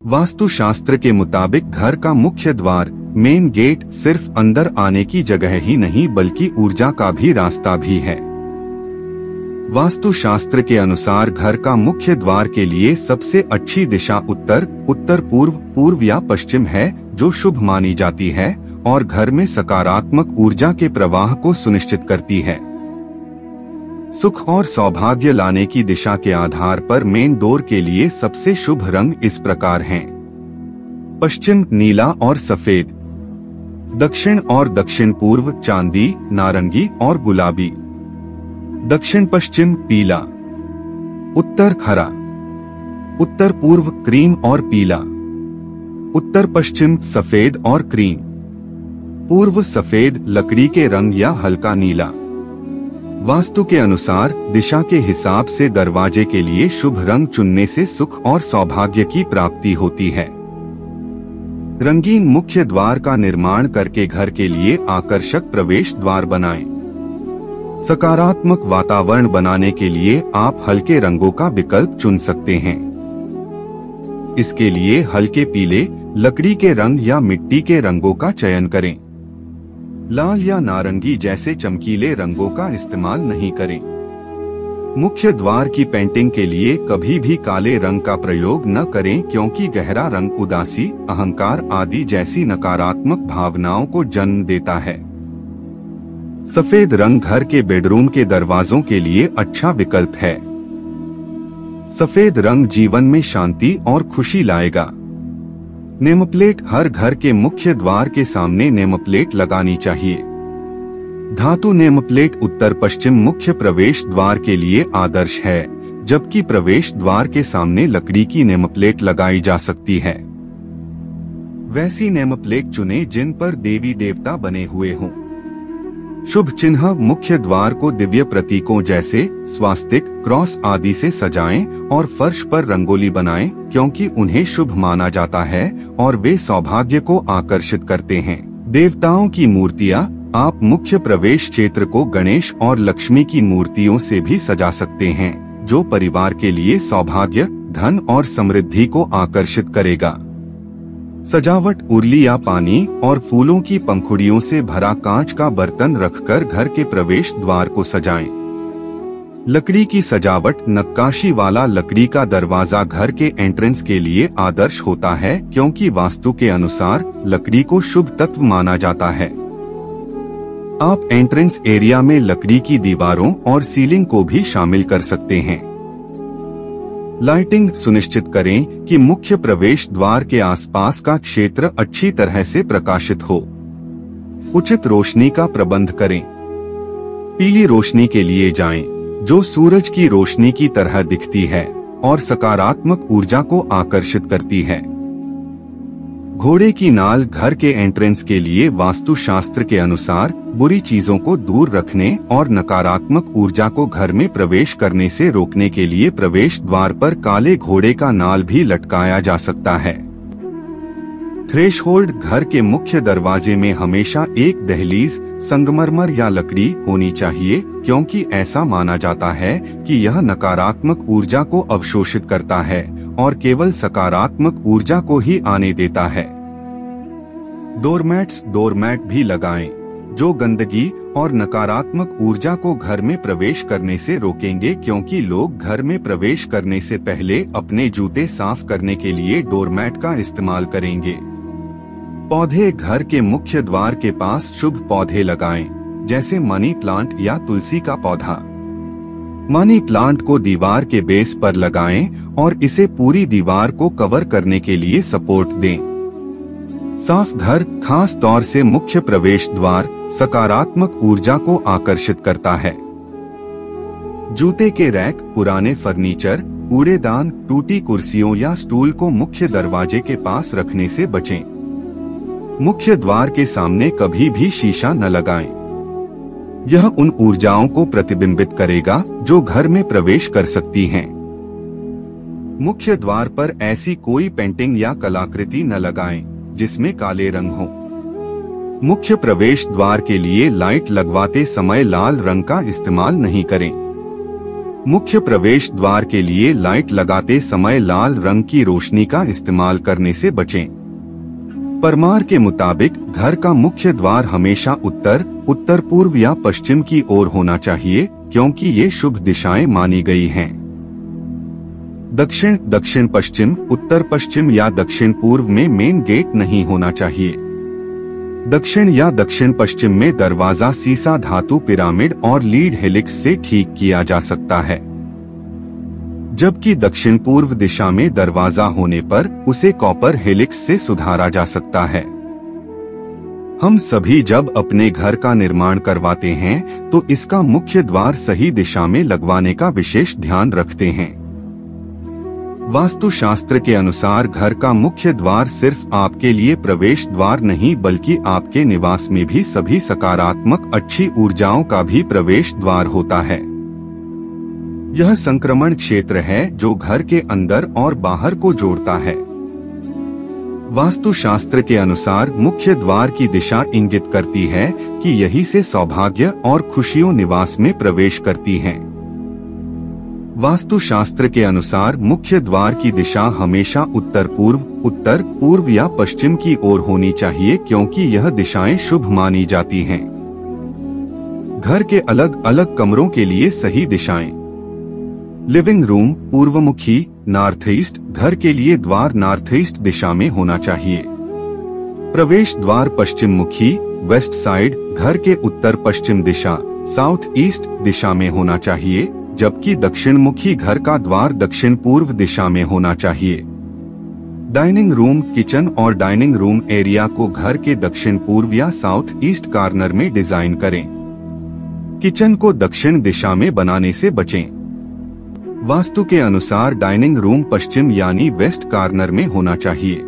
वास्तुशास्त्र के मुताबिक घर का मुख्य द्वार मेन गेट सिर्फ अंदर आने की जगह ही नहीं बल्कि ऊर्जा का भी रास्ता भी है। वास्तुशास्त्र के अनुसार घर का मुख्य द्वार के लिए सबसे अच्छी दिशा उत्तर, उत्तर पूर्व, पूर्व या पश्चिम है जो शुभ मानी जाती है और घर में सकारात्मक ऊर्जा के प्रवाह को सुनिश्चित करती है। सुख और सौभाग्य लाने की दिशा के आधार पर मेन डोर के लिए सबसे शुभ रंग इस प्रकार हैं। पश्चिम नीला और सफेद, दक्षिण और दक्षिण पूर्व चांदी, नारंगी और गुलाबी, दक्षिण पश्चिम पीला, उत्तर हरा, उत्तर पूर्व क्रीम और पीला, उत्तर पश्चिम सफेद और क्रीम, पूर्व सफेद लकड़ी के रंग या हल्का नीला। वास्तु के अनुसार दिशा के हिसाब से दरवाजे के लिए शुभ रंग चुनने से सुख और सौभाग्य की प्राप्ति होती है। रंगीन मुख्य द्वार का निर्माण करके घर के लिए आकर्षक प्रवेश द्वार बनाएं। सकारात्मक वातावरण बनाने के लिए आप हल्के रंगों का विकल्प चुन सकते हैं। इसके लिए हल्के पीले, लकड़ी के रंग या मिट्टी के रंगों का चयन करें। लाल या नारंगी जैसे चमकीले रंगों का इस्तेमाल नहीं करें। मुख्य द्वार की पेंटिंग के लिए कभी भी काले रंग का प्रयोग न करें क्योंकि गहरा रंग उदासी, अहंकार आदि जैसी नकारात्मक भावनाओं को जन्म देता है। सफेद रंग घर के बेडरूम के दरवाजों के लिए अच्छा विकल्प है। सफेद रंग जीवन में शांति और खुशी लाएगा। नेमप्लेट, हर घर के मुख्य द्वार के सामने नेमप्लेट लगानी चाहिए। धातु नेमप्लेट उत्तर पश्चिम मुख्य प्रवेश द्वार के लिए आदर्श है, जबकि प्रवेश द्वार के सामने लकड़ी की नेमप्लेट लगाई जा सकती है। वैसी नेमप्लेट चुनें जिन पर देवी देवता बने हुए हों। शुभ चिन्ह, मुख्य द्वार को दिव्य प्रतीकों जैसे स्वास्तिक, क्रॉस आदि से सजाएं और फर्श पर रंगोली बनाएं क्योंकि उन्हें शुभ माना जाता है और वे सौभाग्य को आकर्षित करते हैं। देवताओं की मूर्तियां, आप मुख्य प्रवेश क्षेत्र को गणेश और लक्ष्मी की मूर्तियों से भी सजा सकते हैं जो परिवार के लिए सौभाग्य, धन और समृद्धि को आकर्षित करेगा। सजावट, उर्ली या पानी और फूलों की पंखुड़ियों से भरा कांच का बर्तन रखकर घर के प्रवेश द्वार को सजाएं। लकड़ी की सजावट, नक्काशी वाला लकड़ी का दरवाजा घर के एंट्रेंस के लिए आदर्श होता है क्योंकि वास्तु के अनुसार लकड़ी को शुभ तत्व माना जाता है। आप एंट्रेंस एरिया में लकड़ी की दीवारों और सीलिंग को भी शामिल कर सकते हैं। लाइटिंग, सुनिश्चित करें कि मुख्य प्रवेश द्वार के आसपास का क्षेत्र अच्छी तरह से प्रकाशित हो। उचित रोशनी का प्रबंध करें। पीली रोशनी के लिए जाएं, जो सूरज की रोशनी की तरह दिखती है और सकारात्मक ऊर्जा को आकर्षित करती है। घोड़े की नाल, घर के एंट्रेंस के लिए वास्तुशास्त्र के अनुसार बुरी चीजों को दूर रखने और नकारात्मक ऊर्जा को घर में प्रवेश करने से रोकने के लिए प्रवेश द्वार पर काले घोड़े का नाल भी लटकाया जा सकता है। थ्रेशहोल्ड, घर के मुख्य दरवाजे में हमेशा एक दहलीज, संगमरमर या लकड़ी होनी चाहिए क्योंकि ऐसा माना जाता है कि यह नकारात्मक ऊर्जा को अवशोषित करता है और केवल सकारात्मक ऊर्जा को ही आने देता है। डोरमैट्स, डोरमैट भी लगाएं, जो गंदगी और नकारात्मक ऊर्जा को घर में प्रवेश करने से रोकेंगे क्योंकि लोग घर में प्रवेश करने से पहले अपने जूते साफ करने के लिए डोरमैट का इस्तेमाल करेंगे। पौधे, घर के मुख्य द्वार के पास शुभ पौधे लगाएं, जैसे मनी प्लांट या तुलसी का पौधा। मनी प्लांट को दीवार के बेस पर लगाएं और इसे पूरी दीवार को कवर करने के लिए सपोर्ट दें। साफ घर, खास तौर से मुख्य प्रवेश द्वार, सकारात्मक ऊर्जा को आकर्षित करता है। जूते के रैक, पुराने फर्नीचर, कूड़ेदान, टूटी कुर्सियों या स्टूल को मुख्य दरवाजे के पास रखने से बचें। मुख्य द्वार के सामने कभी भी शीशा न लगाएं। यह उन ऊर्जाओं को प्रतिबिंबित करेगा जो घर में प्रवेश कर सकती हैं। मुख्य द्वार पर ऐसी कोई पेंटिंग या कलाकृति न लगाएं जिसमें काले रंग हो। मुख्य प्रवेश द्वार के लिए लाइट लगवाते समय लाल रंग का इस्तेमाल नहीं करें। मुख्य प्रवेश द्वार के लिए लाइट लगाते समय लाल रंग की रोशनी का इस्तेमाल करने से बचें। परमार के मुताबिक घर का मुख्य द्वार हमेशा उत्तर, उत्तर पूर्व या पश्चिम की ओर होना चाहिए, क्योंकि ये शुभ दिशाएं मानी गई हैं। दक्षिण, दक्षिण पश्चिम, उत्तर पश्चिम या दक्षिण पूर्व में मेन गेट नहीं होना चाहिए। दक्षिण या दक्षिण पश्चिम में दरवाजा सीसा धातु पिरामिड और लीड हेलिक्स से ठीक किया जा सकता है, जबकि दक्षिण पूर्व दिशा में दरवाजा होने पर उसे कॉपर हेलिक्स से सुधारा जा सकता है। हम सभी जब अपने घर का निर्माण करवाते हैं तो इसका मुख्य द्वार सही दिशा में लगवाने का विशेष ध्यान रखते हैं। वास्तुशास्त्र के अनुसार घर का मुख्य द्वार सिर्फ आपके लिए प्रवेश द्वार नहीं बल्कि आपके निवास में भी सभी सकारात्मक अच्छी ऊर्जाओं का भी प्रवेश द्वार होता है। यह संक्रमण क्षेत्र है जो घर के अंदर और बाहर को जोड़ता है। वास्तुशास्त्र के अनुसार मुख्य द्वार की दिशा इंगित करती है कि यहीं से सौभाग्य और खुशियों निवास में प्रवेश करती हैं। वास्तुशास्त्र के अनुसार मुख्य द्वार की दिशा हमेशा उत्तर पूर्व या पश्चिम की ओर होनी चाहिए, क्योंकि यह दिशाएं शुभ मानी जाती हैं। घर के अलग अलग कमरों के लिए सही दिशाएं। लिविंग रूम पूर्वमुखी नॉर्थ ईस्ट, घर के लिए द्वार नॉर्थ ईस्ट दिशा में होना चाहिए। प्रवेश द्वार पश्चिम मुखी वेस्ट साइड, घर के उत्तर पश्चिम दिशा साउथ ईस्ट दिशा में होना चाहिए, जबकि दक्षिण मुखी घर का द्वार दक्षिण पूर्व दिशा में होना चाहिए। डाइनिंग रूम किचन और डाइनिंग रूम एरिया को घर के दक्षिण पूर्व या साउथ ईस्ट कॉर्नर में डिजाइन करें। किचन को दक्षिण दिशा में बनाने से बचें। वास्तु के अनुसार डाइनिंग रूम पश्चिम यानी वेस्ट कॉर्नर में होना चाहिए।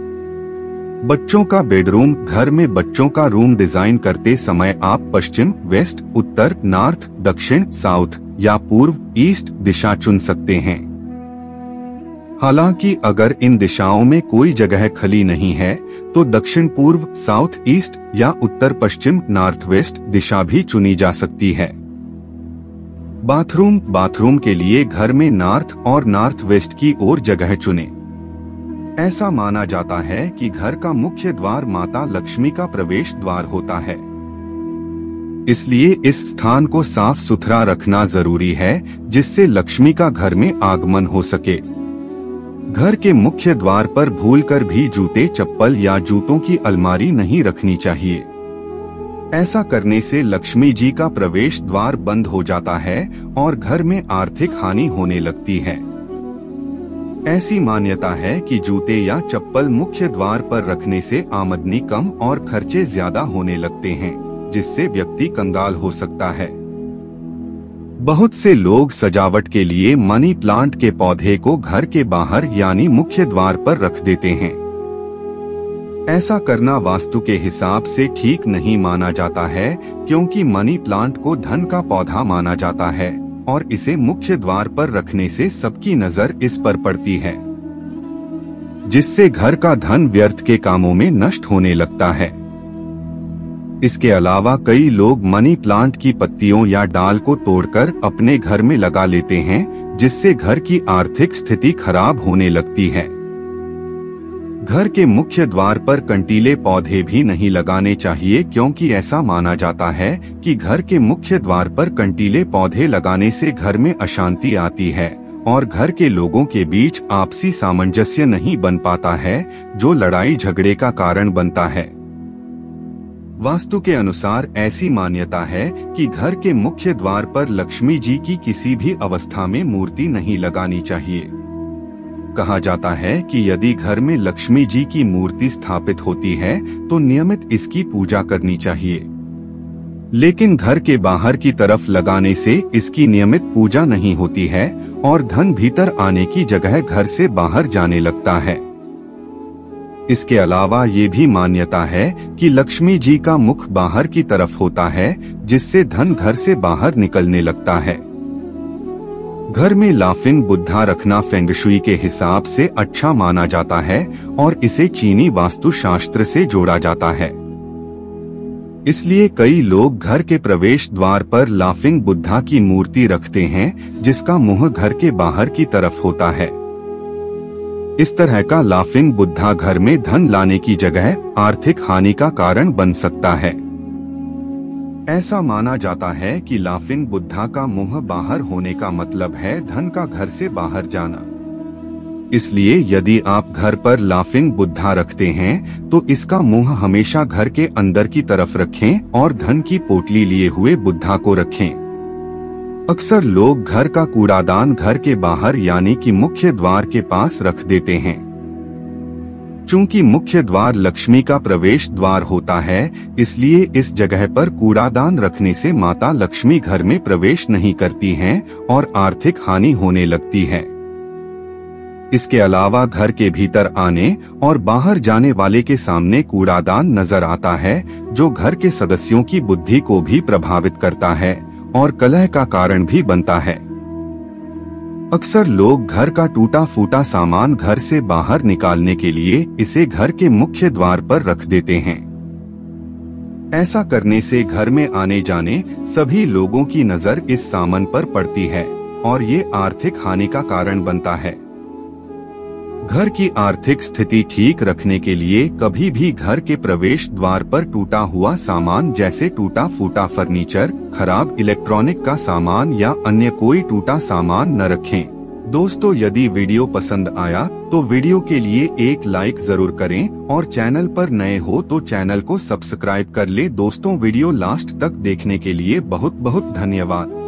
बच्चों का बेडरूम, घर में बच्चों का रूम डिजाइन करते समय आप पश्चिम, वेस्ट, उत्तर, नॉर्थ, दक्षिण, साउथ या पूर्व, ईस्ट दिशा चुन सकते हैं। हालांकि अगर इन दिशाओं में कोई जगह खाली नहीं है तो दक्षिण पूर्व, साउथ ईस्ट या उत्तर पश्चिम, नॉर्थ वेस्ट दिशा भी चुनी जा सकती है। बाथरूम के लिए घर में नॉर्थ और नॉर्थ वेस्ट की ओर जगह चुनें। ऐसा माना जाता है कि घर का मुख्य द्वार माता लक्ष्मी का प्रवेश द्वार होता है, इसलिए इस स्थान को साफ सुथरा रखना जरूरी है, जिससे लक्ष्मी का घर में आगमन हो सके। घर के मुख्य द्वार पर भूलकर भी जूते, चप्पल या जूतों की अलमारी नहीं रखनी चाहिए। ऐसा करने से लक्ष्मी जी का प्रवेश द्वार बंद हो जाता है और घर में आर्थिक हानि होने लगती है। ऐसी मान्यता है कि जूते या चप्पल मुख्य द्वार पर रखने से आमदनी कम और खर्चे ज्यादा होने लगते हैं, जिससे व्यक्ति कंगाल हो सकता है। बहुत से लोग सजावट के लिए मनी प्लांट के पौधे को घर के बाहर यानी मुख्य द्वार पर रख देते हैं। ऐसा करना वास्तु के हिसाब से ठीक नहीं माना जाता है, क्योंकि मनी प्लांट को धन का पौधा माना जाता है और इसे मुख्य द्वार पर रखने से सबकी नजर इस पर पड़ती है, जिससे घर का धन व्यर्थ के कामों में नष्ट होने लगता है। इसके अलावा कई लोग मनी प्लांट की पत्तियों या डाल को तोड़कर अपने घर में लगा लेते हैं, जिससे घर की आर्थिक स्थिति खराब होने लगती है। घर के मुख्य द्वार पर कंटीले पौधे भी नहीं लगाने चाहिए, क्योंकि ऐसा माना जाता है कि घर के मुख्य द्वार पर कंटीले पौधे लगाने से घर में अशांति आती है और घर के लोगों के बीच आपसी सामंजस्य नहीं बन पाता है, जो लड़ाई झगड़े का कारण बनता है। वास्तु के अनुसार ऐसी मान्यता है कि घर के मुख्य द्वार पर लक्ष्मी जी की किसी भी अवस्था में मूर्ति नहीं लगानी चाहिए। कहा जाता है कि यदि घर में लक्ष्मी जी की मूर्ति स्थापित होती है तो नियमित इसकी पूजा करनी चाहिए, लेकिन घर के बाहर की तरफ लगाने से इसकी नियमित पूजा नहीं होती है और धन भीतर आने की जगह घर से बाहर जाने लगता है। इसके अलावा ये भी मान्यता है कि लक्ष्मी जी का मुख बाहर की तरफ होता है, जिससे धन घर से बाहर निकलने लगता है। घर में लाफिंग बुद्धा रखना फेंगशुई के हिसाब से अच्छा माना जाता है और इसे चीनी वास्तुशास्त्र से जोड़ा जाता है। इसलिए कई लोग घर के प्रवेश द्वार पर लाफिंग बुद्धा की मूर्ति रखते हैं, जिसका मुंह घर के बाहर की तरफ होता है। इस तरह का लाफिंग बुद्धा घर में धन लाने की जगह आर्थिक हानि का कारण बन सकता है। ऐसा माना जाता है कि लाफिंग बुद्धा का मुंह बाहर होने का मतलब है धन का घर से बाहर जाना। इसलिए यदि आप घर पर लाफिंग बुद्धा रखते हैं तो इसका मुंह हमेशा घर के अंदर की तरफ रखें और धन की पोटली लिए हुए बुद्धा को रखें। अक्सर लोग घर का कूड़ादान घर के बाहर यानी कि मुख्य द्वार के पास रख देते हैं। चूंकि मुख्य द्वार लक्ष्मी का प्रवेश द्वार होता है, इसलिए इस जगह पर कूड़ादान रखने से माता लक्ष्मी घर में प्रवेश नहीं करती हैं और आर्थिक हानि होने लगती है। इसके अलावा घर के भीतर आने और बाहर जाने वाले के सामने कूड़ादान नजर आता है, जो घर के सदस्यों की बुद्धि को भी प्रभावित करता है और कलह का कारण भी बनता है। अक्सर लोग घर का टूटा फूटा सामान घर से बाहर निकालने के लिए इसे घर के मुख्य द्वार पर रख देते हैं। ऐसा करने से घर में आने जाने सभी लोगों की नजर इस सामान पर पड़ती है और ये आर्थिक हानि का कारण बनता है। घर की आर्थिक स्थिति ठीक रखने के लिए कभी भी घर के प्रवेश द्वार पर टूटा हुआ सामान जैसे टूटा फूटा फर्नीचर, खराब इलेक्ट्रॉनिक का सामान या अन्य कोई टूटा सामान न रखें। दोस्तों, यदि वीडियो पसंद आया तो वीडियो के लिए एक लाइक जरूर करें और चैनल पर नए हो तो चैनल को सब्सक्राइब कर ले। दोस्तों, वीडियो लास्ट तक देखने के लिए बहुत बहुत धन्यवाद।